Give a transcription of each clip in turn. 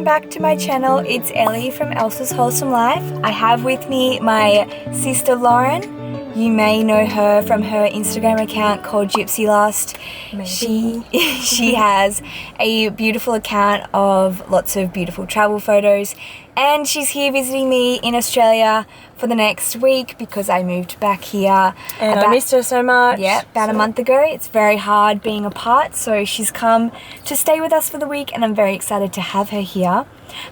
welcome back to my channel. It's Ellie from Elsa's Wholesome Life. I have with me my sister Lauren. You may know her from her Instagram account called Gypsea Lost. She has a beautiful account of lots of beautiful travel photos, and she's here visiting me in Australia for the next week because I moved back here. And I missed her so much. Yeah, about a month ago. It's very hard being apart, so she's come to stay with us for the week, and I'm very excited to have her here.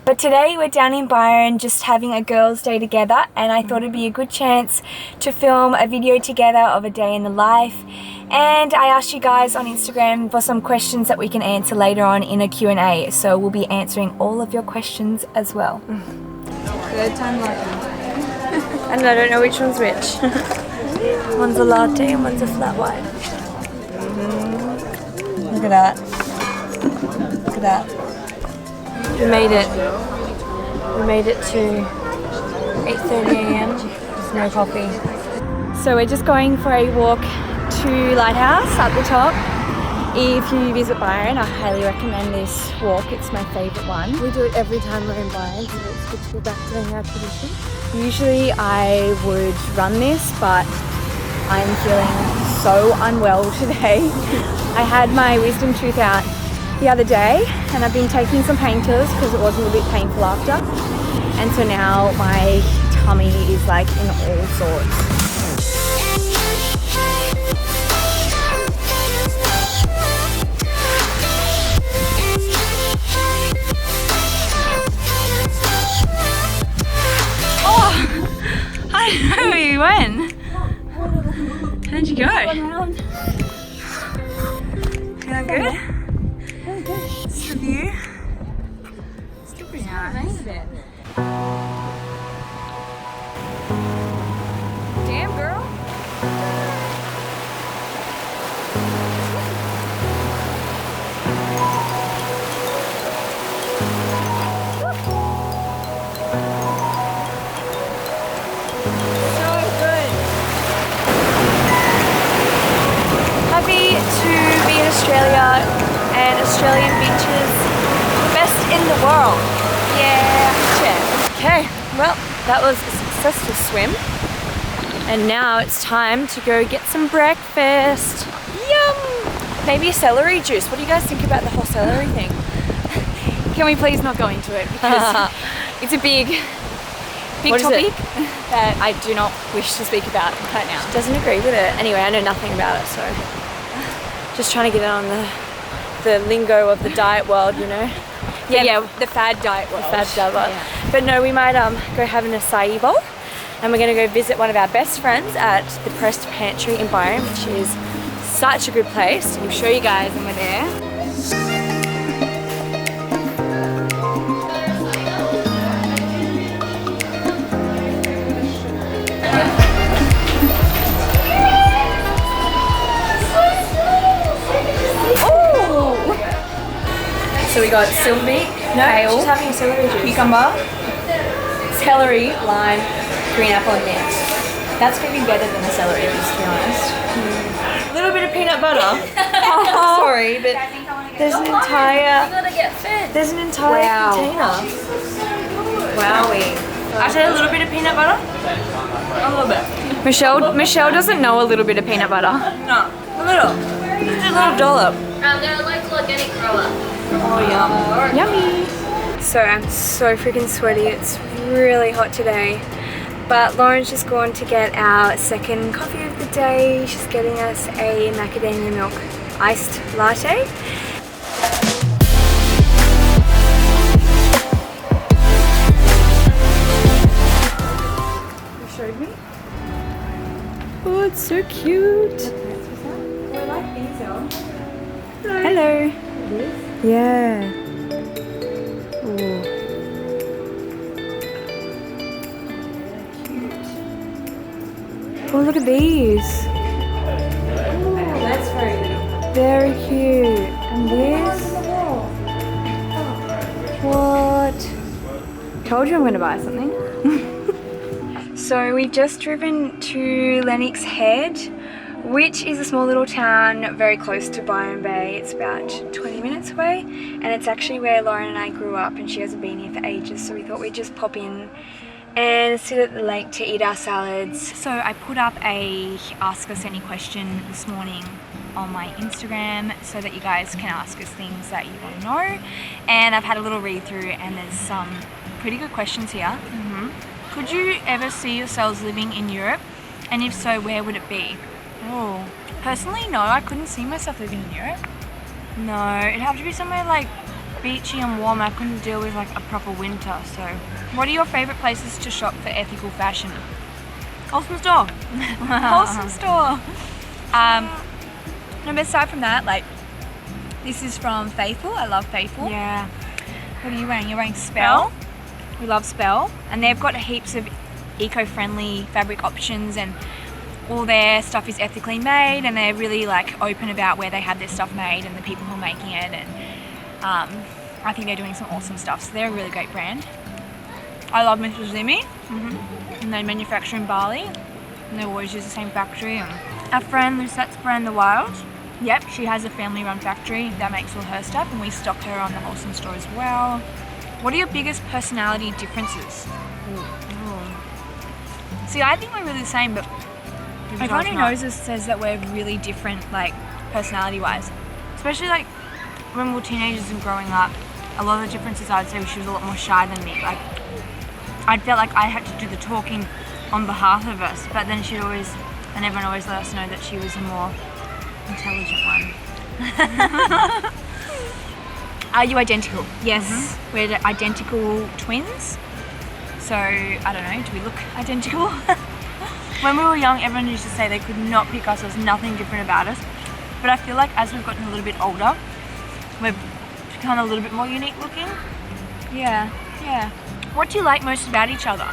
But today we're down in Byron just having a girls' day together, and I thought it'd be a good chance to film a video together of a day in the life. And I asked you guys on Instagram for some questions that we can answer later on in a Q&A, so we'll be answering all of your questions as well. Third time lucky. And I don't know which one's which. One's a latte and one's a flat white. Look at that. Look at that. We made it. We made it to 8:30 a.m. There's no coffee. So we're just going for a walk to Lighthouse at the top. If you visit Byron, I highly recommend this walk. It's my favourite one. We do it every time we're in Byron, so it's good to be back doing our tradition. Usually I would run this, but I'm feeling so unwell today. I had my wisdom tooth out the other day, and I've been taking some painkillers because it was a little bit painful after. And so now my tummy is like in all sorts. I don't know where you went. How'd you go? Feeling good? It's the view. Still pretty nice. Damn, girl. To be in Australia, and Australian beaches, the best in the world. Yeah. Okay, well, that was a successful swim, and now it's time to go get some breakfast. Yum! Maybe a celery juice. What do you guys think about the whole celery thing? Can we please not go into it, because it's a big topic that I do not wish to speak about right now. She doesn't agree with it. Anyway, I know nothing about it, so just trying to get on the lingo of the diet world, you know? Yeah, the fad diet world. The fad diet world. Yeah. But no, we might go have an acai bowl, and we're going to go visit one of our best friends at the Pressed Pantry in Byron, which is such a good place. We'll show you guys when we're there. So we got celery, kale, she's having a celery juice. cucumber, celery, lime, green apple, and mint. That's going to be better than the celery juice, to be honest. A little bit of peanut butter. Sorry, but there's an entire container. Wowie. I said a little bit of peanut butter. A little bit. Michelle doesn't know a little bit of peanut butter. No, a little. Just a little dollop. They're like organic grower. Oh, yum. Yummy! So I'm so freaking sweaty. It's really hot today. But Lauren's just gone to get our second coffee of the day. She's getting us a macadamia milk iced latte. You showed me? Oh, it's so cute. Hello. Yeah. Ooh. Oh, look at these. Ooh, that's very cute. And this? What? Told you I'm going to buy something. So we've just driven to Lennox Head, which is a small little town very close to Byron Bay. It's about 20 minutes away, and it's actually where Lauren and I grew up, and she hasn't been here for ages, so we thought we'd just pop in and sit at the lake to eat our salads. So I put up a Ask Us Any question this morning on my Instagram so that you guys can ask us things that you want to know, and I've had a little read through and there's some pretty good questions here. Could you ever see yourselves living in Europe, and if so, where would it be? Oh, personally, no, I couldn't see myself living in Europe. No, it'd have to be somewhere like beachy and warm. I couldn't deal with like a proper winter. So what are your favourite places to shop for ethical fashion? Wholesome store. Wholesome store. No, but aside from that, like, this is from Faithful. I love Faithful. Yeah. What are you wearing? You're wearing Spell. We love Spell, and they've got heaps of eco-friendly fabric options, and all their stuff is ethically made, and they're really like open about where they have their stuff made and the people who are making it, and I think they're doing some awesome stuff, so they're a really great brand. I love Mrs. Zimmy, and they manufacture in Bali, and they always use the same factory. And our friend Lusette's brand, The Wild, yep, she has a family-run factory that makes all her stuff, and we stock her on the Wholesome store as well. What are your biggest personality differences? See, I think we're really the same, but everyone who knows us says that we're really different, like, personality-wise. Especially, like, when we were teenagers and growing up, a lot of the differences, I would say she was a lot more shy than me. Like, I felt like I had to do the talking on behalf of us, but then she'd always, and everyone always let us know that she was a more intelligent one. Are you identical? Yes, we're identical twins. So, I don't know, do we look identical? When we were young, everyone used to say they could not pick us, there's nothing different about us. But I feel like as we've gotten a little bit older, we've become a little bit more unique looking. Yeah. What do you like most about each other?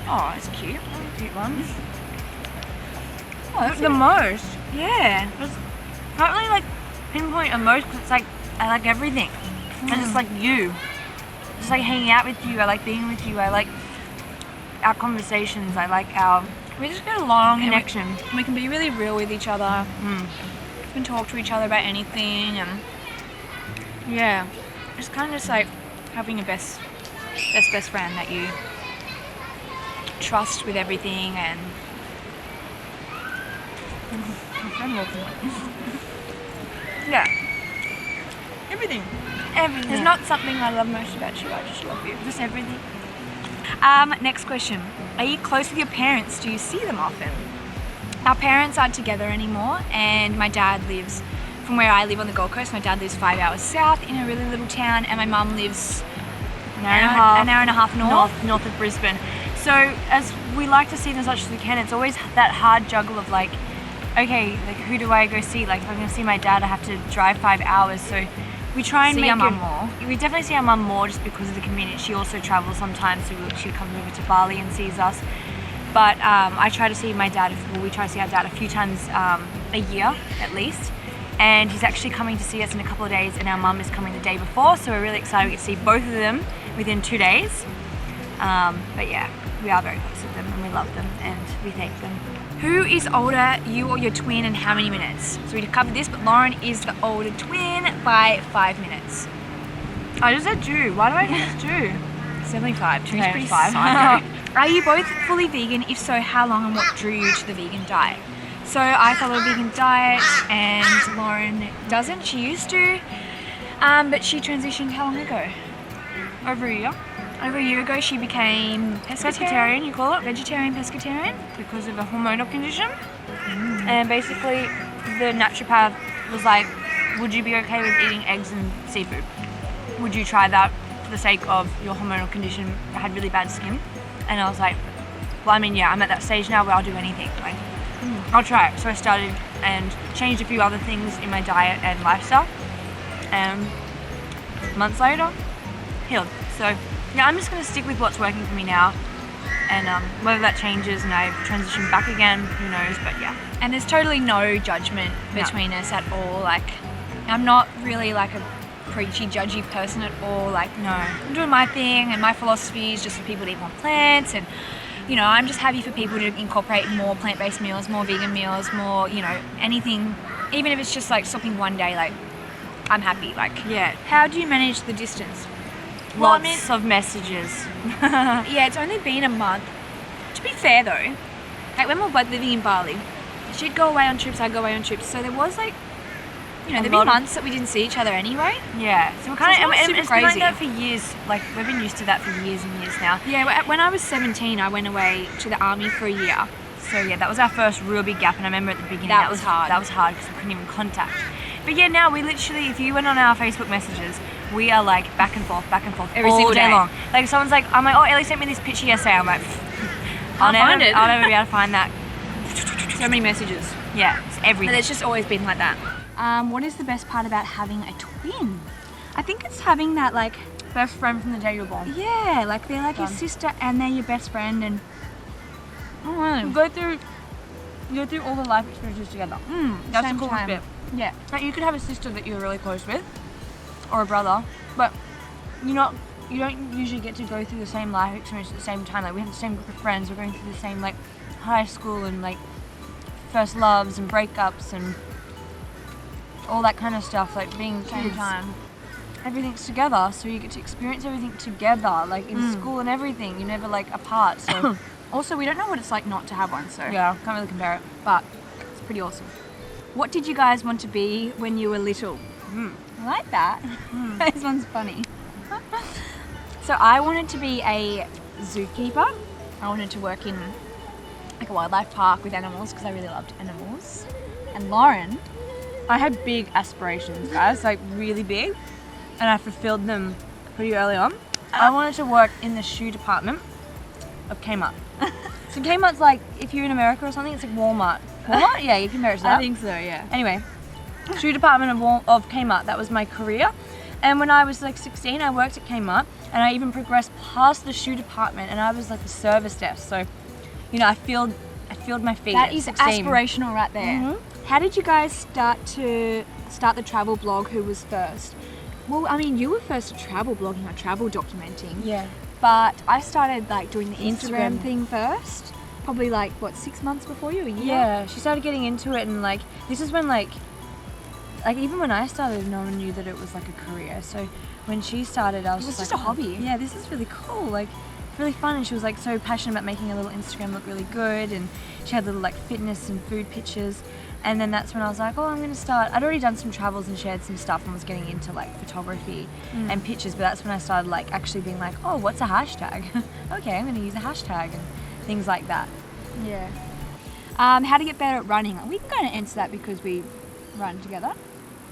Oh, it's cute. Cute one. Oh, the most? Yeah. I can't really like pinpoint a most because it's like, I like everything. And it's like you. Just like hanging out with you, I like being with you, I like our conversations, I like we just get along, connection. We can be really real with each other. We can talk to each other about anything, and yeah, it's kind of just like having a best friend that you trust with everything, and yeah, everything. There's not something I love most about you, I just love you. Just everything. Next question. Are you close with your parents? Do you see them often? Our parents aren't together anymore, and my dad lives, from where I live on the Gold Coast, my dad lives 5 hours south in a really little town, and my mum lives an hour and a half north of Brisbane. So as we like to see them as much as we can, it's always that hard juggle of like, okay, like who do I go see? Like if I'm going to see my dad, I have to drive 5 hours, so we try and see our mum more. We definitely see our mum more just because of the convenience. She also travels sometimes, so she comes over to Bali and sees us. But I try to see my dad, we try to see our dad a few times a year at least. And he's actually coming to see us in a couple of days, and our mum is coming the day before, so we're really excited we get to see both of them within 2 days. But yeah, we are very close with them, and we love them, and we thank them. Who is older, you or your twin, and how many minutes? So we covered this, but Lauren is the older twin by 5 minutes. I just said Drew. Why do I think it's Drew? 75. Drew's pretty psycho. Are you both fully vegan? If so, how long, and what drew you to the vegan diet? So I follow a vegan diet, and Lauren doesn't. She used to, but she transitioned how long ago? Over a year. Over a year ago, she became pescatarian, you call it? Vegetarian pescatarian, because of a hormonal condition. And basically, the naturopath was like, would you be okay with eating eggs and seafood? Would you try that for the sake of your hormonal condition? I had really bad skin. And I was like, well, I mean, yeah, I'm at that stage now where I'll do anything. Like, I'll try it. So I started and changed a few other things in my diet and lifestyle. And months later, healed. So yeah, I'm just going to stick with what's working for me now, and whether that changes and I transition back again, who knows, but yeah. And there's totally no judgment between us at all. Like, I'm not really like a preachy, judgy person at all. Like, no, I'm doing my thing, and my philosophy is just for people to eat more plants, and you know, I'm just happy for people to incorporate more plant-based meals, more vegan meals, more, you know, anything, even if it's just like stopping one day, like, I'm happy. Like, Yeah. how do you manage the distance? Lots of messages. Yeah, it's only been a month. To be fair though, like when we were both living in Bali, she'd go away on trips, I'd go away on trips. So there was like, you know, there'd be months that we didn't see each other anyway. Yeah. So we're kind of, it's it's super been like crazy. that for years. Like, we've been used to that for years and years now. Yeah, when I was 17, I went away to the army for a year. So yeah, that was our first real big gap, and I remember at the beginning That was hard. That was hard because we couldn't even contact. But yeah, now we literally, if you went on our Facebook messages, we are like back and forth Every all single day day. long. Like if someone's like, I'm like, oh, Ellie sent me this picture yesterday. I'm like, I'll find it. never be able to find that. So many messages. Yeah, it's everything. But it's just always been like that. What is the best part about having a twin? I think it's having that like, best friend from the day you were born. yeah, like they're like your sister and they're your best friend, and I don't know. You go through all the life experiences together. That's Same the coolest time. bit. Yeah. Like you could have a sister that you're really close with, or a brother, but you don't usually get to go through the same life experience at the same time. Like we have the same group of friends, we're going through the same like high school and like first loves and breakups and all that kind of stuff. Like being Same kids, time. everything's together, so you get to experience everything together. Like in school and everything, you're never like apart. So Also, we don't know what it's like not to have one, so yeah, can't really compare it. but it's pretty awesome. What did you guys want to be when you were little? I like that. This one's funny. So I wanted to be a zookeeper. I wanted to work in like a wildlife park with animals because I really loved animals. And Lauren, I had big aspirations, guys, like really big, and I fulfilled them pretty early on. I wanted to work in the shoe department of Kmart. So Kmart's like, if you're in America or something, it's like Walmart. Walmart? Yeah, you can compare it to that. I think so, yeah. Anyway, shoe department of Kmart, that was my career. And when I was like 16, I worked at Kmart, and I even progressed past the shoe department, and I was like the service desk. So, you know, I filled my feet. That at is 16. aspirational right there. How did you guys start the travel blog? Who was first? Well, I mean, you were first to travel blogging or travel documenting. Yeah. But I started like doing the Instagram Instagram. thing first. Probably like, what, 6 months before you? A year? Yeah, she started getting into it, and like this is when like even when I started, no one knew that it was like a career. So when she started, I was It was just just like, a hobby. Yeah, this is really cool. Like really fun, and she was like so passionate about making a little Instagram look really good, and she had little like fitness and food pictures. And then that's when I was like, oh, I'm going to start. I'd already done some travels and shared some stuff and was getting into like photography and pictures, but that's when I started like actually being like, oh, what's a hashtag? Okay, I'm going to use a hashtag and things like that. Yeah. How to get better at running? We can kind of answer that because we run together.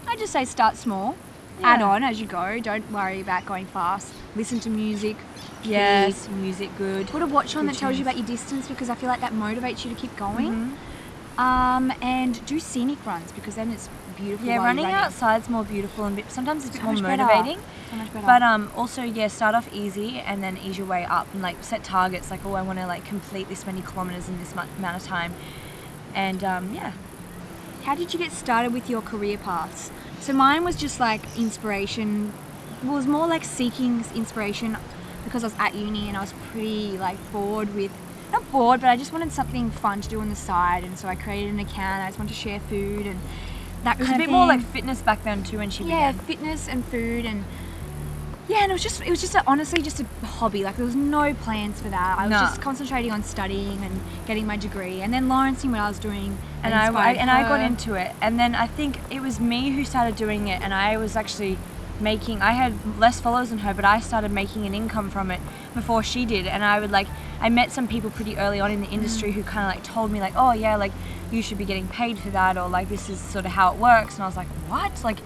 I just say start small, add on as you go. Don't worry about going fast. Listen to music. Yes, music good. Put a watch on Good that tells you tunes. about your distance because I feel like that motivates you to keep going. And do scenic runs because then it's beautiful. Yeah, while running you're outside's more beautiful and sometimes it's a bit more much better. motivating. So much better. But also, yeah, start off easy and then ease your way up and like set targets like, oh, I want to like complete this many kilometers in this amount of time. And yeah. How did you get started with your career paths? So mine was just like inspiration. It was more like seeking inspiration because I was at uni and I was pretty like bored with, not bored, but I just wanted something fun to do on the side, and so I created an account. I just wanted to share food and that It was kind a of bit more thing. like fitness back then too when she Yeah, began. fitness and food, and yeah, and it was just honestly just a hobby. Like there was no plans for that. I was No. just concentrating on studying and getting my degree, and then Lauren seen what I was doing, And I got into it, and then I think it was me who started doing it, and I was actually I had less followers than her, but I started making an income from it before she did. And I met some people pretty early on in the industry who kind of like told me like, oh yeah, like you should be getting paid for that, or like this is sort of how it works. And I was like, what? Like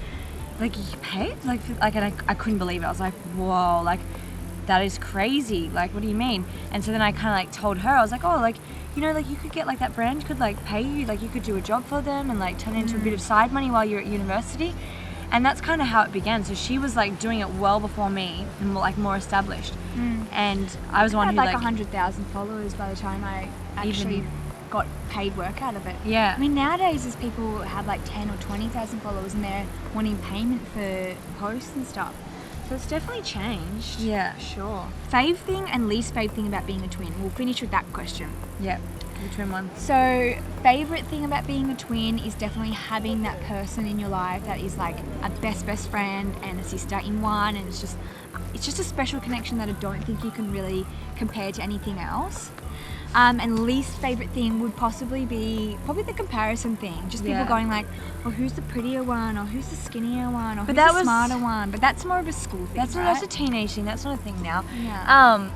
you get paid? And I couldn't believe it. I was like, whoa, like that is crazy. Like, what do you mean? And so then I kind of like told her, I was like, oh, like, you know, like you could get like that brand could like pay you, like you could do a job for them and like turn it into a bit of side money while you're at university. And that's kind of how it began. So she was like doing it well before me and more established. And I was one I who had like 100,000 followers by the time I actually got paid work out of it. Yeah. I mean, nowadays there's people who have like 10 or 20,000 followers and they're wanting payment for posts and stuff. So it's definitely changed. Yeah. For sure. Fave thing and least fave thing about being a twin. We'll finish with that question. Yeah. The twin one. So, favourite thing about being a twin is definitely having that person in your life that is like a best friend and a sister in one, and it's just a special connection that I don't think you can really compare to anything else. And least favourite thing would possibly be probably the comparison thing. Just people going like, well, who's the prettier one, or who's the skinnier one, or who's the smarter one. But that's more of a school thing, That's a teenage thing. That's not a thing now. Yeah.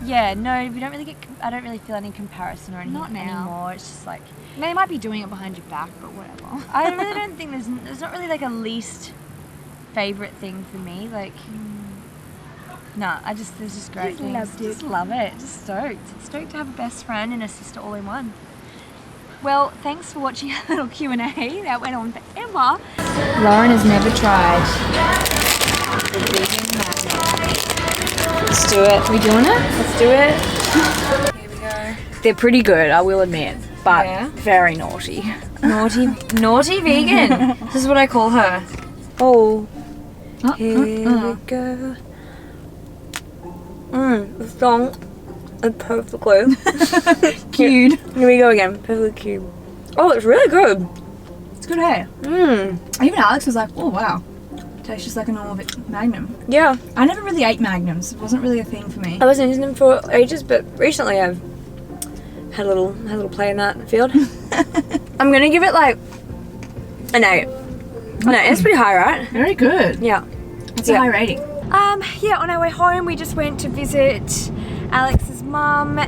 Yeah, no, we don't really I don't really feel any comparison or anything Not now. anymore. It's just like, They might be doing it behind your back, but whatever. I really don't think there's not really like a least favorite thing for me. Like, no, there's just great things. Just love it. Just stoked. Stoked to have a best friend and a sister all in one. Well, thanks for watching our little Q&A. That went on forever. Lauren has never tried the vegan magnet. Let's do it. Are we doing it? Let's do it. Here we go. They're pretty good, I will admit, but very naughty. Naughty vegan. This is what I call her. Oh, here we go. The song is perfectly Cute. Here we go again. Perfectly cute. Oh, it's really good. It's good, hey? Even Alex was like, oh wow. Tastes just like a normal Magnum. Yeah. I never really ate Magnums. It wasn't really a thing for me. I wasn't using them for ages, but recently I've had a little play in that field. I'm gonna give it like an 8. No, it's pretty high, right? Very good. Yeah. It's a high rating. Yeah, on our way home we just went to visit Alex's mum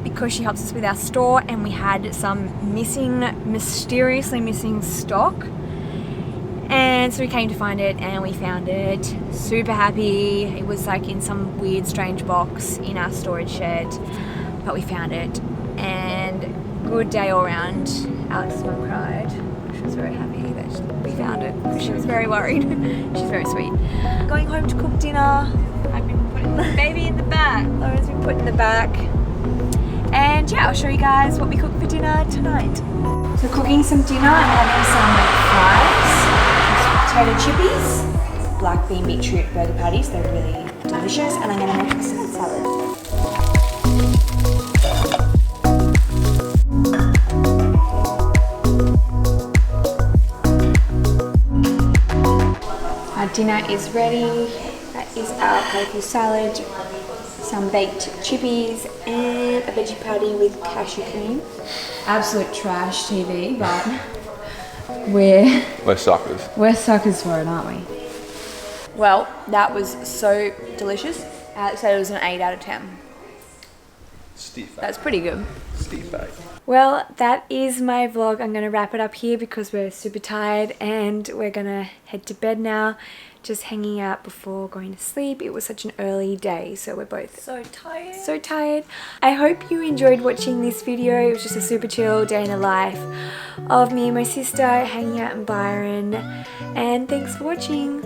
because she helps us with our store, and we had some mysteriously missing stock. And so we came to find it, and we found it. Super happy. It was like in some weird strange box in our storage shed, but we found it. And good day all round. Alex's mum cried. She was very happy that we found it because she was very worried. She's very sweet. Going home to cook dinner. I've been putting the baby in the back. Lauren's been put in the back. And yeah, I'll show you guys what we cook for dinner tonight. So cooking some dinner and having some fries. Potato chippies, black bean beetroot burger patties, they're really delicious, and I'm going to make a salad salad. Our dinner is ready. That is our tofu salad, some baked chippies, and a veggie patty with cashew cream. Absolute trash TV, but we're suckers. We're suckers for it, aren't we? Well, that was so delicious. Alex said it was an 8 out of 10. Stiff. That's pretty good. Stiff, eh? Well, that is my vlog. I'm going to wrap it up here because we're super tired and we're going to head to bed now. Just hanging out before going to sleep. It was such an early day, so we're both so tired. I hope you enjoyed watching this video. It was just a super chill day in the life of me and my sister hanging out in Byron. And thanks for watching.